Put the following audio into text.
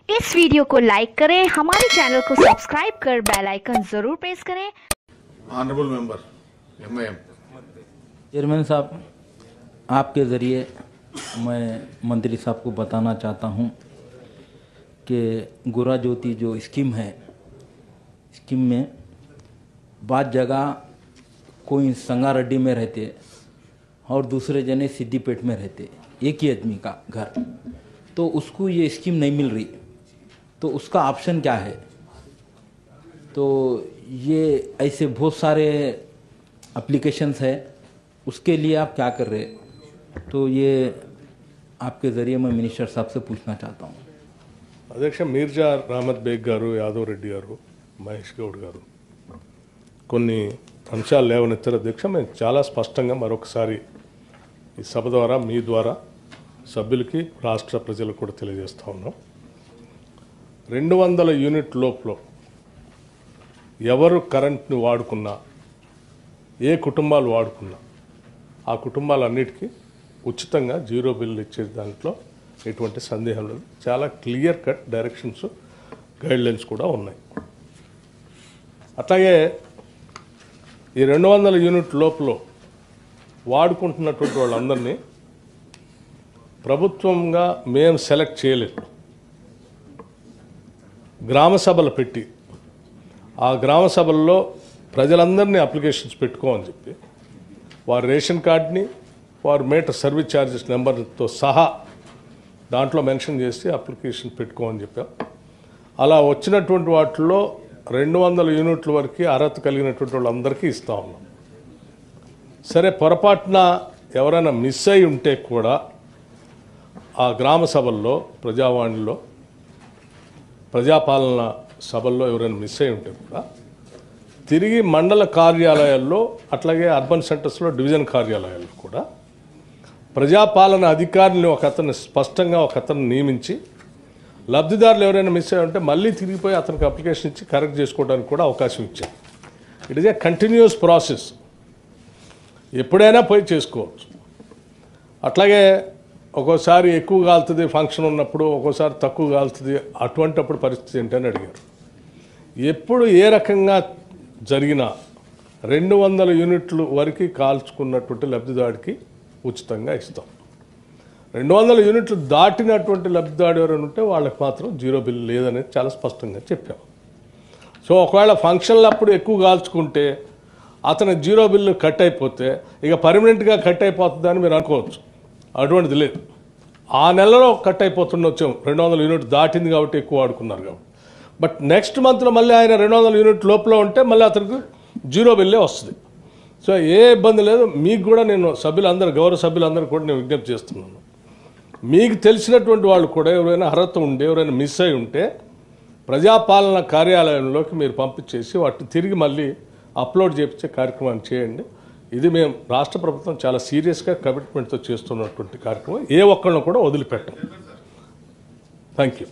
इस वीडियो को लाइक करें, हमारे चैनल को सब्सक्राइब कर बेल आइकन जरूर प्रेस करें। ऑनरेबल मेंबर MIM चेयरमैन साहब, आपके ज़रिए मैं मंत्री साहब को बताना चाहता हूं कि गुरा ज्योति जो स्कीम है, स्कीम में बाद जगह कोई संगारेड्डी में रहते और दूसरे जने सिद्दीपेट में रहते, एक ही आदमी का घर, तो उसको ये स्कीम नहीं मिल रही, तो उसका ऑप्शन क्या है? तो ये ऐसे बहुत सारे एप्लीकेशंस है, उसके लिए आप क्या कर रहे? तो ये आपके ज़रिए मैं मिनिस्टर साहब से पूछना चाहता हूँ। అధ్యక్ష మీర్జా రామత్ బేగ్ గారు, యాదవ్ రెడ్డి గారు, మహేష్ గౌడ్ గారు కొన్ని అంశాలు లేవనెత్తారు. అధ్యక్ష మేము చాలా స్పష్టంగా మరొకసారి ఈ సభ ద్వారా మీ ద్వారా సభ్యులకి రాష్ట్ర ప్రజలకు కూడా తెలియజేస్తూ ఉన్నాం. 200 యూనిట్ లోపల ఎవరు కరెంట్ని వాడుకున్నా, ఏ కుటుంబాలు వాడుకున్నా ఆ కుటుంబాలన్నిటికీ ఉచితంగా జీరో బిల్లు ఇచ్చే దాంట్లో ఎటువంటి సందేహం లేదు. చాలా క్లియర్ కట్ డైరెక్షన్స్, గైడ్లైన్స్ కూడా ఉన్నాయి. అట్లాగే ఈ 200 యూనిట్ లోపల వాడుకుంటున్నటువంటి వాళ్ళందరినీ ప్రభుత్వంగా మేము సెలెక్ట్ చేయలేదు. గ్రామ సభలు పెట్టి ఆ గ్రామ సభల్లో ప్రజలందరినీ అప్లికేషన్స్ పెట్టుకోమని చెప్పి వారి రేషన్ కార్డ్ని, వారి మీటర్ సర్వీస్ ఛార్జెస్ నెంబర్తో సహా దాంట్లో మెన్షన్ చేసి అప్లికేషన్ పెట్టుకోమని చెప్పాం. అలా వచ్చినటువంటి వాటిల్లో 200 యూనిట్ల వరకు అర్హత కలిగినటువంటి వాళ్ళందరికీ ఇస్తూ ఉన్నాం. సరే, పొరపాటున ఎవరైనా మిస్ అయి ఉంటే కూడా ఆ గ్రామ సభల్లో, ప్రజావాణిలో, ప్రజాపాలన సభల్లో ఎవరైనా మిస్ అయి ఉంటే కూడా తిరిగి మండల కార్యాలయాల్లో, అట్లాగే అర్బన్ సెంటర్స్లో, డివిజన్ కార్యాలయాల్లో కూడా ప్రజాపాలన అధికారిని ఒకతను స్పష్టంగా ఒకతను నియమించి లబ్ధిదారులు ఎవరైనా మిస్ అయి ఉంటే మళ్ళీ తిరిగిపోయి అతనికి అప్లికేషన్ ఇచ్చి కరెక్ట్ చేసుకోవడానికి కూడా అవకాశం ఇచ్చారు. It is a continuous process, ఎప్పుడైనా పోయి చేసుకోవచ్చు. అట్లాగే ఒక్కోసారి ఎక్కువ కాలుతుంది ఫంక్షన్ ఉన్నప్పుడు, ఒక్కోసారి తక్కువ కాలుతుంది, అటువంటిప్పుడు పరిస్థితి ఏంటని అడిగారు. ఎప్పుడు ఏ రకంగా జరిగినా 200 యూనిట్లు వరకు కాల్చుకున్నటువంటి లబ్ధిదాడికి ఉచితంగా ఇస్తాం. 200 యూనిట్లు దాటినటువంటి లబ్ధిదాడు ఎవరైనా ఉంటే వాళ్ళకి మాత్రం జీరో బిల్ లేదనేది చాలా స్పష్టంగా చెప్పాం. సో ఒకవేళ ఫంక్షన్లు అప్పుడు ఎక్కువ కాల్చుకుంటే అతను జీరో బిల్లు కట్ అయిపోతే ఇక పర్మనెంట్గా కట్ అయిపోతుందని మీరు అనుకోవచ్చు. అటువంటిది లేదు. ఆ నెలలో కట్ అయిపోతుండొచ్చాం, 200 యూనిట్ దాటింది కాబట్టి ఎక్కువ వాడుకున్నారు కాబట్టి. బట్ నెక్స్ట్ మంత్లో మళ్ళీ ఆయన 200 యూనిట్ లోపల ఉంటే మళ్ళీ అతనికి జీరో బిల్లే వస్తుంది. సో ఏ ఇబ్బంది లేదు. మీకు కూడా నేను సభ్యులందరూ, గౌరవ సభ్యులందరూ కూడా నేను విజ్ఞప్తి చేస్తున్నాను, మీకు తెలిసినటువంటి వాళ్ళు కూడా ఎవరైనా అర్హత ఉండి ఎవరైనా మిస్ అయి ఉంటే ప్రజాపాలన కార్యాలయంలోకి మీరు పంపించేసి వాటిని తిరిగి మళ్ళీ అప్లోడ్ చేయించే కార్యక్రమాన్ని చేయండి. ఇది మేము రాష్ట్ర ప్రభుత్వం చాలా సీరియస్గా కమిట్మెంట్తో చేస్తున్నటువంటి కార్యక్రమం. ఏ ఒక్కళ్ళను కూడా వదిలిపెట్టం. Thank you.